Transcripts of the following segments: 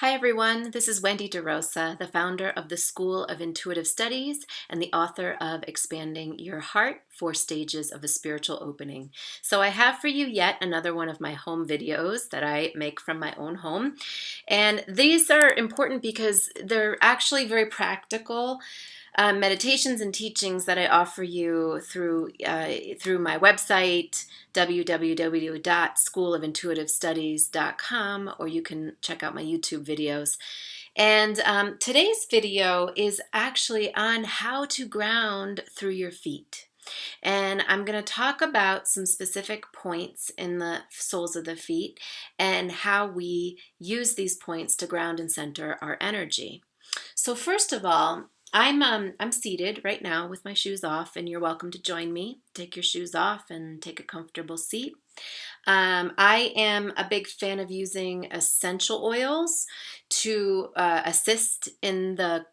Hi everyone, this is Wendy De Rosa, the founder of the School of Intuitive Studies and the author of Expanding Your Heart, 4 Stages of a Spiritual Opening. So I have for you yet another one of my home videos that I make from my own home. And these are important because they're actually very practical meditations and teachings that I offer you through my website, www.schoolofintuitivestudies.com, or you can check out my YouTube videos. And today's video is actually on how to ground through your feet. And I'm going to talk about some specific points in the soles of the feet and how we use these points to ground and center our energy. So first of all, I'm seated right now with my shoes off, and you're welcome to join me. Take your shoes off and take a comfortable seat. I am a big fan of using essential oils to assist in the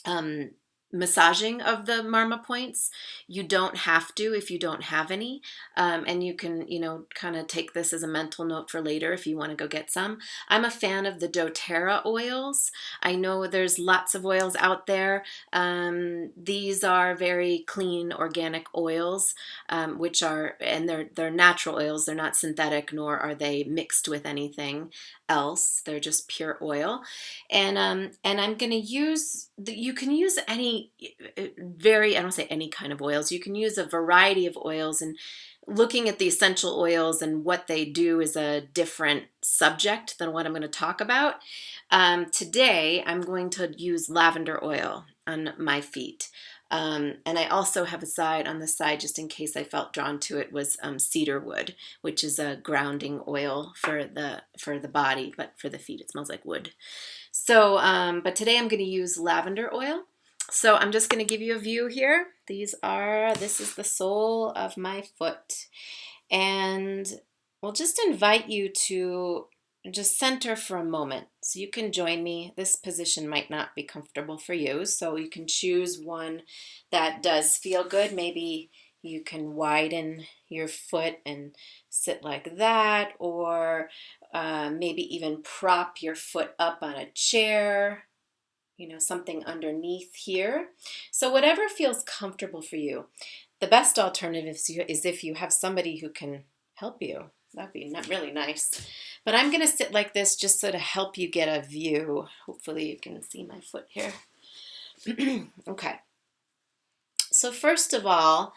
um, massaging of the Marma points. You don't have to if you don't have any, and you can, kind of take this as a mental note for later if you want to go get some. I'm a fan of the doTERRA oils. I know there's lots of oils out there. These are very clean organic oils, and they're natural oils. They're not synthetic, nor are they mixed with anything else. They're just pure oil. And I'm going to use you can use any I don't say any kind of oils. You can use a variety of oils, and looking at the essential oils and what they do is a different subject than what I'm going to talk about. Today I'm going to use lavender oil on my feet. And I also have on the side, just in case I felt drawn to it, was cedar wood, which is a grounding oil for the body, but for the feet it smells like wood. So, but today I'm going to use lavender oil. So I'm just going to give you a view here. This is the sole of my foot. And we'll just invite you to just center for a moment. So you can join me. This position might not be comfortable for you, so you can choose one that does feel good. Maybe you can widen your foot and sit like that, or maybe even prop your foot up on a chair, something underneath here. So whatever feels comfortable for you. The best alternative is if you have somebody who can help you. That'd be really nice. But I'm going to sit like this just so to help you get a view. Hopefully you can see my foot here. Okay. So first of all,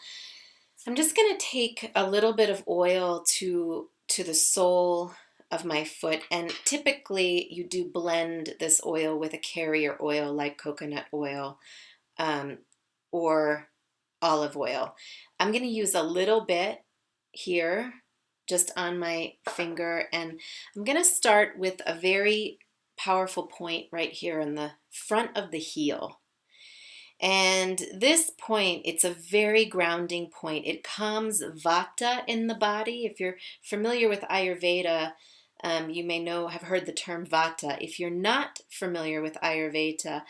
I'm just going to take a little bit of oil to the sole of my foot, and typically you do blend this oil with a carrier oil like coconut oil or olive oil. I'm going to use a little bit here just on my finger, and I'm going to start with a very powerful point right here in the front of the heel. And this point, it's a very grounding point. It calms vata in the body. If you're familiar with Ayurveda, you may have heard the term vata. If you're not familiar with Ayurveda,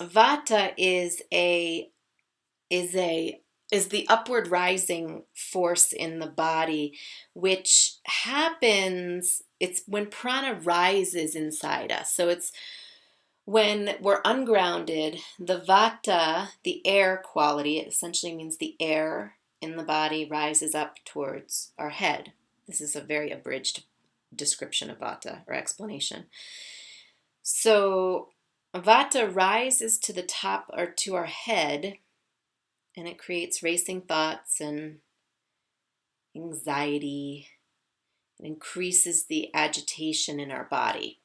vata is the upward rising force in the body, which happens. It's when prana rises inside us. So it's when we're ungrounded, the vata, the air quality, it essentially means the air in the body rises up towards our head. This is a very abridged description of vata or explanation. So vata rises to the top or to our head, and it creates racing thoughts and anxiety. It increases the agitation in our body.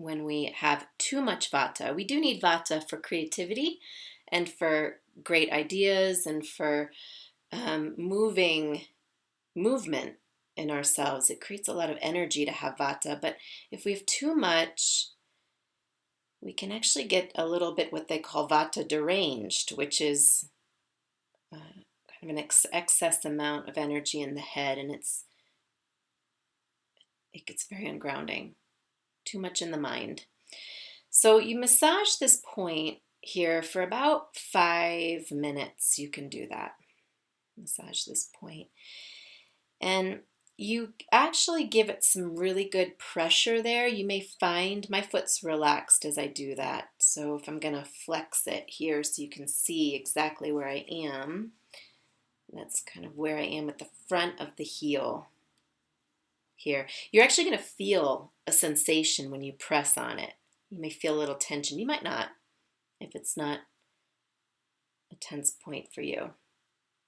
When we have too much vata, we do need vata for creativity and for great ideas and for movement in ourselves. It creates a lot of energy to have vata, but if we have too much, we can actually get a little bit what they call vata deranged, which is kind of an excess amount of energy in the head, and it gets very ungrounding. Too much in the mind. So you massage this point here for about 5 minutes. You can do that. Massage this point. And you actually give it some really good pressure there. You may find my foot's relaxed as I do that. So if I'm going to flex it here so you can see exactly where I am, that's kind of where I am at the front of the heel here. You're actually going to feel a sensation when you press on it. You may feel a little tension. You might not if it's not a tense point for you,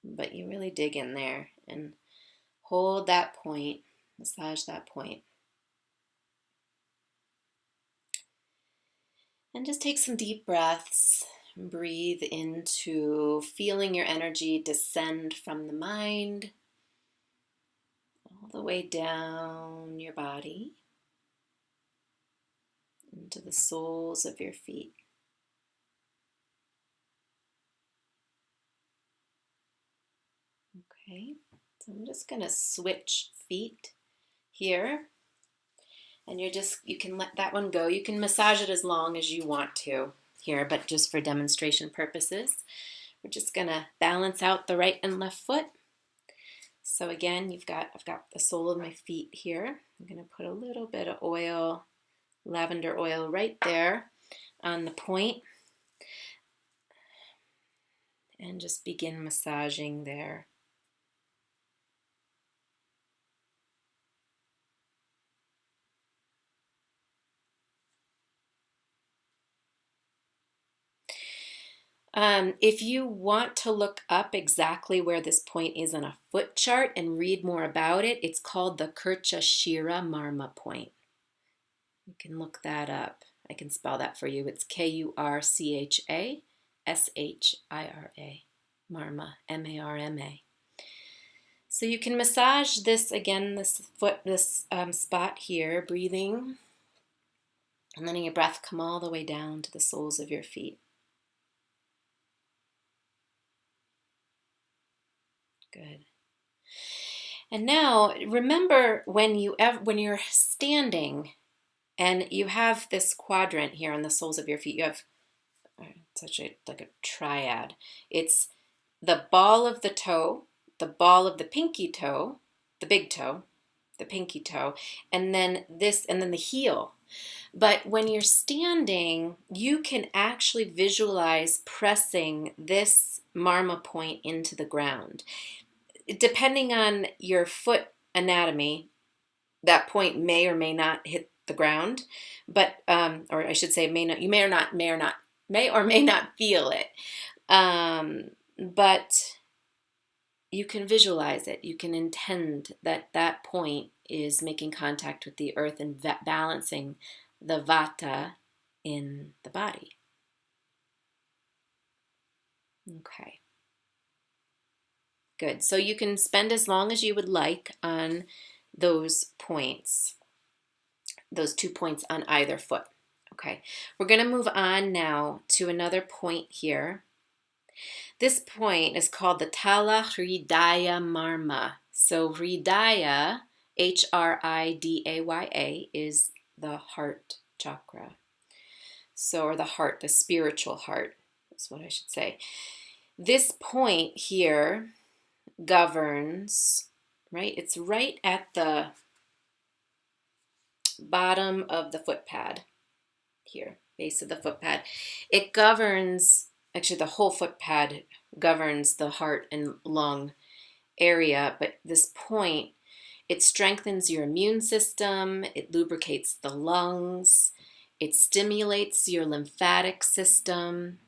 but you really dig in there and hold that point, massage that point. And just take some deep breaths. Breathe into feeling your energy descend from the mind all the way down your body into the soles of your feet. Okay, so I'm just going to switch feet here. And you can let that one go. You can massage it as long as you want to here, but just for demonstration purposes, we're just going to balance out the right and left foot. So again, I've got the sole of my feet here. I'm going to put a little bit of oil, lavender oil right there on the point, and just begin massaging there. If you want to look up exactly where this point is on a foot chart and read more about it, it's called the Kirchhoff Marma point. You can look that up. I can spell that for you. It's Kurchashira, Marma, M-A-R-M-A. So you can massage this again, this spot here, breathing, and letting your breath come all the way down to the soles of your feet. Good. And now remember when you're standing and you have this quadrant here on the soles of your feet, you have like a triad. It's the ball of the toe, the ball of the pinky toe, the big toe, the pinky toe, and then the heel. But when you're standing, you can actually visualize pressing this Marma point into the ground. Depending on your foot anatomy, that point may or may not hit the ground, but or I should say may not. You may or may not feel it, but you can visualize it. You can intend that that point is making contact with the earth and balancing the vata in the body. Okay. Good. So you can spend as long as you would like on those points, those 2 points on either foot. Okay. We're going to move on now to another point here. This point is called the Tala Hridaya Marma. So Hridaya, Hridaya, is the heart chakra. So, or the heart, the spiritual heart, is what I should say. This point here governs, right? It's right at the bottom of the foot pad here, base of the foot pad. It governs, actually the whole foot pad governs the heart and lung area, but this point, it strengthens your immune system, it lubricates the lungs, it stimulates your lymphatic system.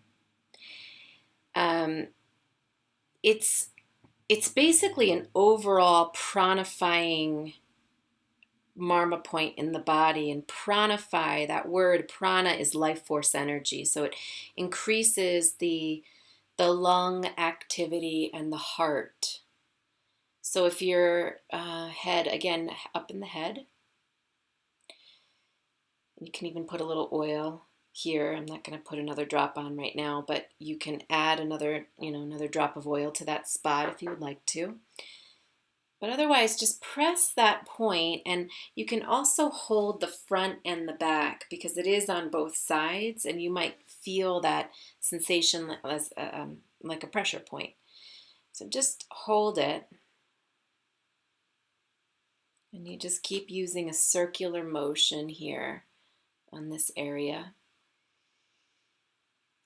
It's basically an overall pranifying Marma point in the body. And pranify, that word prana is life force energy. So it increases the lung activity and the heart. So if your head, again, up in the head, you can even put a little oil here. I'm not going to put another drop on right now, but you can add another drop of oil to that spot if you would like to. But otherwise, just press that point, and you can also hold the front and the back because it is on both sides, and you might feel that sensation as like a pressure point. So just hold it. And you just keep using a circular motion here on this area.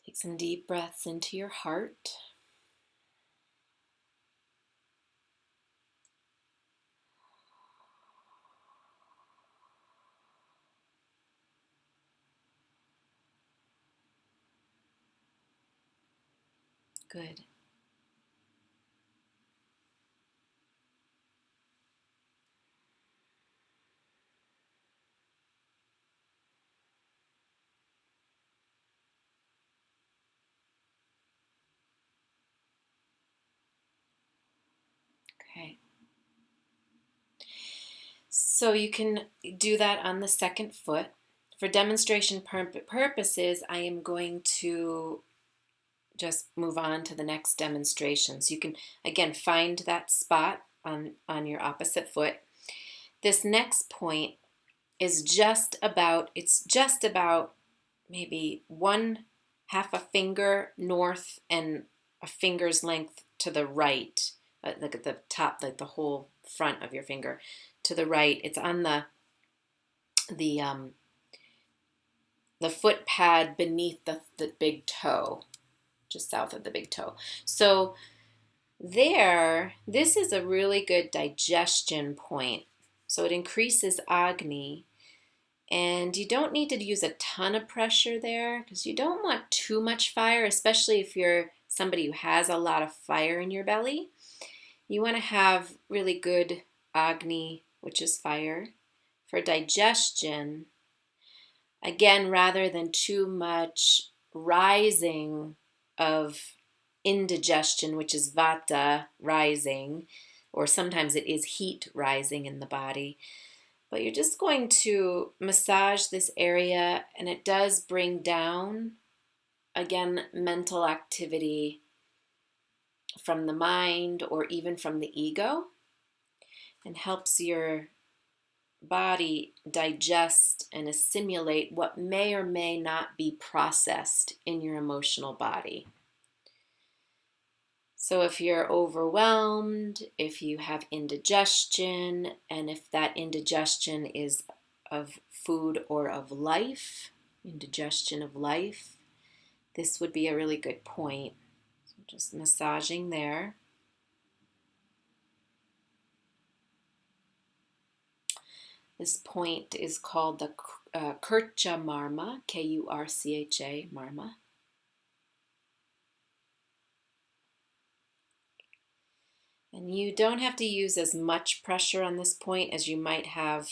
Take some deep breaths into your heart. Good. Okay. So you can do that on the second foot. For demonstration purposes, I am going to just move on to the next demonstration. So you can, again, find that spot on your opposite foot. This next point is it's just about maybe 1/2 a finger north and a finger's length to the right, like at the top, like the whole front of your finger to the right. It's on the foot pad beneath the big toe, just south of the big toe. So this is a really good digestion point. So it increases Agni, and you don't need to use a ton of pressure there because you don't want too much fire, especially if you're somebody who has a lot of fire in your belly. You want to have really good Agni, which is fire. For digestion, again, rather than too much rising of indigestion, which is vata rising, or sometimes it is heat rising in the body. But you're just going to massage this area, and it does bring down, again, mental activity from the mind or even from the ego, and helps your body digest and assimilate what may or may not be processed in your emotional body. So if you're overwhelmed, if you have indigestion, and if that indigestion is of food or of life, indigestion of life, this would be a really good point. So just massaging there. This point is called the Kurcha Marma, Kurcha, Marma. And you don't have to use as much pressure on this point as you might have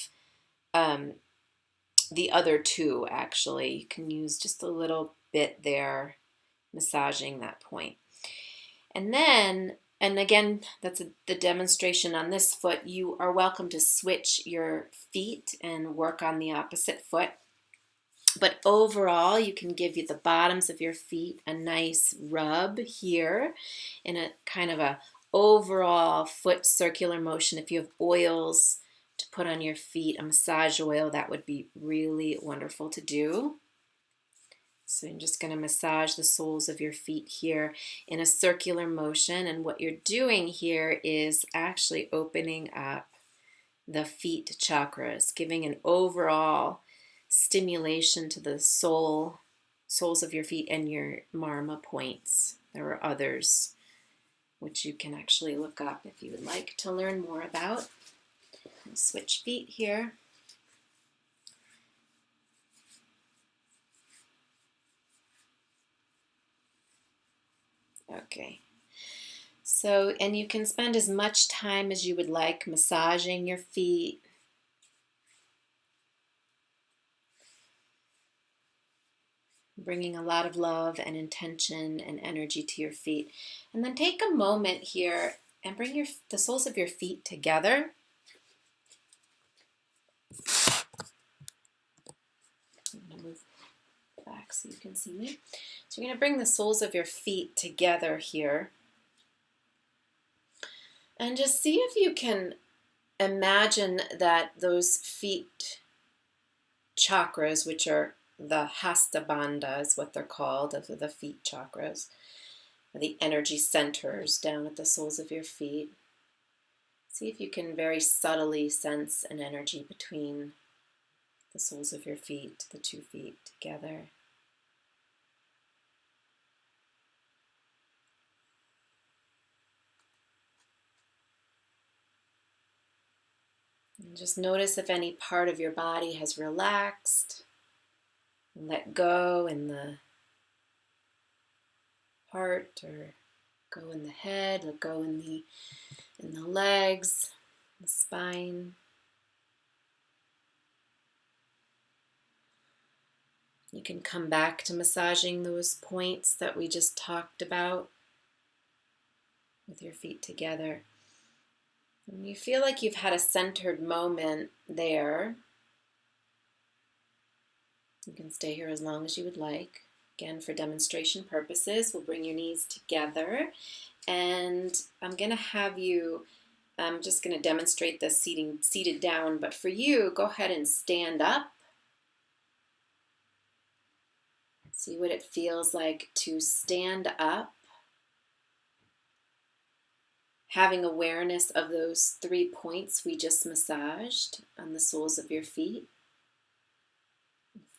the other two, actually. You can use just a little bit there, massaging that point. And then, and again, that's the demonstration on this foot. You are welcome to switch your feet and work on the opposite foot. But overall, you can give you the bottoms of your feet a nice rub here in a kind of a overall foot circular motion. If you have oils to put on your feet, a massage oil, that would be really wonderful to do. So I'm just going to massage the soles of your feet here in a circular motion. And what you're doing here is actually opening up the feet chakras, giving an overall stimulation to the soles of your feet and your Marma points. There are others which you can actually look up if you would like to learn more about. I'll switch feet here. Okay. So, and you can spend as much time as you would like massaging your feet. Bringing a lot of love and intention and energy to your feet. And then take a moment here and bring the soles of your feet together. I'm going to move back so you can see me. So you're going to bring the soles of your feet together here. And just see if you can imagine that those feet chakras, which are the hasta bandha is what they're called, those are the feet chakras, the energy centers down at the soles of your feet. See if you can very subtly sense an energy between the soles of your feet, the 2 feet together. And just notice if any part of your body has relaxed, and let go in the heart, or go in the head, let go in the legs, the spine. You can come back to massaging those points that we just talked about with your feet together. When you feel like you've had a centered moment there, you can stay here as long as you would like. Again, for demonstration purposes, we'll bring your knees together, and I'm going to have you, I'm just going to demonstrate this seated down, but for you, go ahead and stand up. See what it feels like to stand up, having awareness of those 3 points we just massaged on the soles of your feet.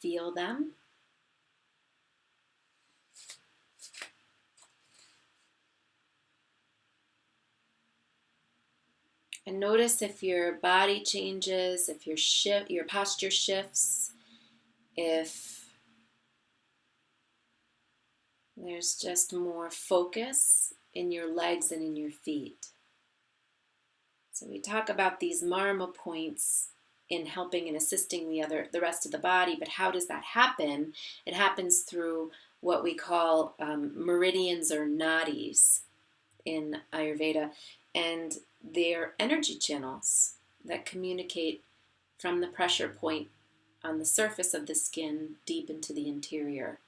Feel them. And notice if your body changes, if your posture shifts, if there's just more focus in your legs and in your feet. So we talk about these Marma points in helping and assisting the rest of the body, but how does that happen? It happens through what we call meridians or nadis in Ayurveda, and they're energy channels that communicate from the pressure point on the surface of the skin deep into the interior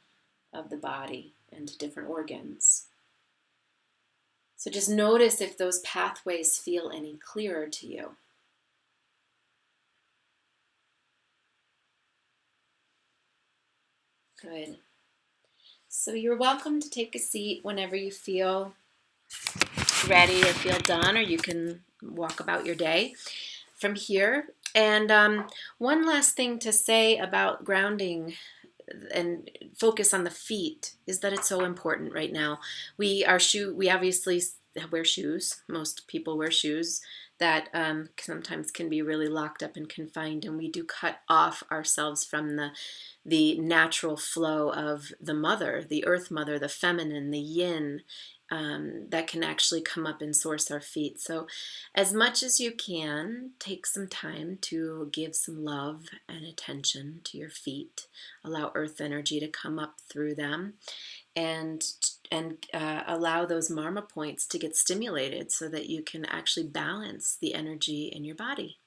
of the body and to different organs. So just notice if those pathways feel any clearer to you. Good. So you're welcome to take a seat whenever you feel ready or feel done, or you can walk about your day from here. And one last thing to say about grounding and focus on the feet is that it's so important right now. We obviously wear shoes. Most people wear shoes that sometimes can be really locked up and confined, and we do cut off ourselves from the natural flow of the mother, the earth mother, the feminine, the yin, that can actually come up and source our feet. So as much as you can, take some time to give some love and attention to your feet. Allow earth energy to come up through them, and allow those Marma points to get stimulated so that you can actually balance the energy in your body.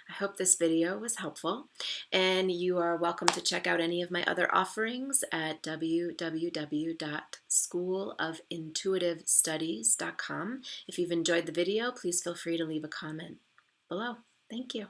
I hope this video was helpful, and you are welcome to check out any of my other offerings at www.schoolofintuitivestudies.com. If you've enjoyed the video, please feel free to leave a comment below. Thank you.